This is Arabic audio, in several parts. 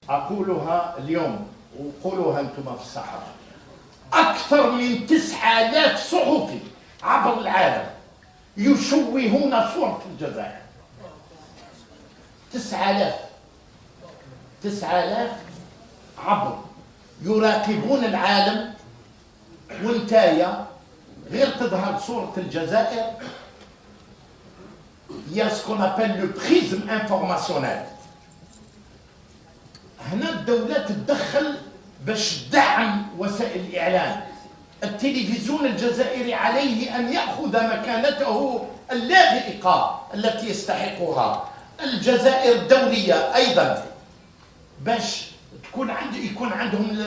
أقولها اليوم وقولوها أنتم في الصحافة. أكثر من 9000 صحفي عبر العالم يشوهون صورة الجزائر. 9000 عبر يراقبون العالم، وانتايا غير تظهر صورة الجزائر. يا سكون ابل لو بريزم انفورماسيونيل. هنا الدولة تتدخل باش تدعم وسائل الإعلام. التلفزيون الجزائري عليه أن يأخذ مكانته اللائقة التي يستحقها. الجزائر الدولية أيضا باش يكون عندهم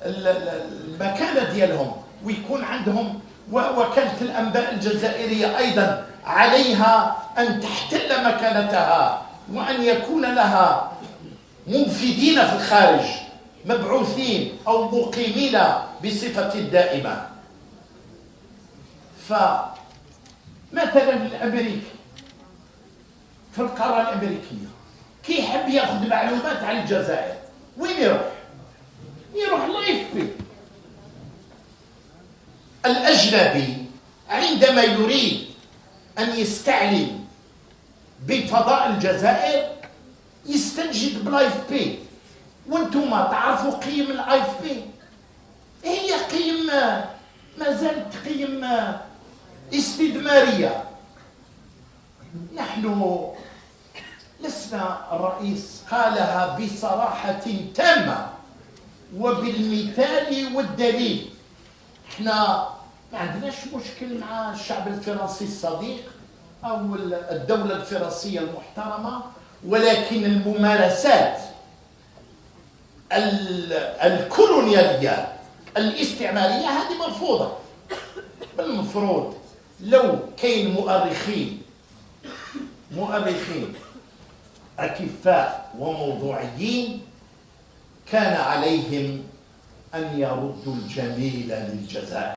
المكانة ديالهم، ويكون عندهم وكالة الأنباء الجزائرية أيضا عليها أن تحتل مكانتها، وأن يكون لها منفذين في الخارج مبعوثين أو مقيمين بصفة دائمة. فمثلا الأمريكي في القارة الأمريكية كي يحب ياخذ معلومات عن الجزائر وين يروح؟ يروح لايف بي. الأجنبي عندما يريد أن يستعلم بفضاء الجزائر يستنجد بلايف بي. وانتم تعرفوا قيم الايف بي؟ هي قيم ما زالت قيم استثمارية. نحن لسنا، الرئيس قالها بصراحة تامة وبالمثال والدليل. احنا ما عندناش مشكل مع الشعب الفرنسي الصديق أو الدولة الفرنسية المحترمة، ولكن الممارسات الكولونيالية الاستعمارية هذه مرفوضة. المفروض لو كاين مؤرخين أكفاء وموضوعيين كان عليهم أن يردوا الجميل للجزائر.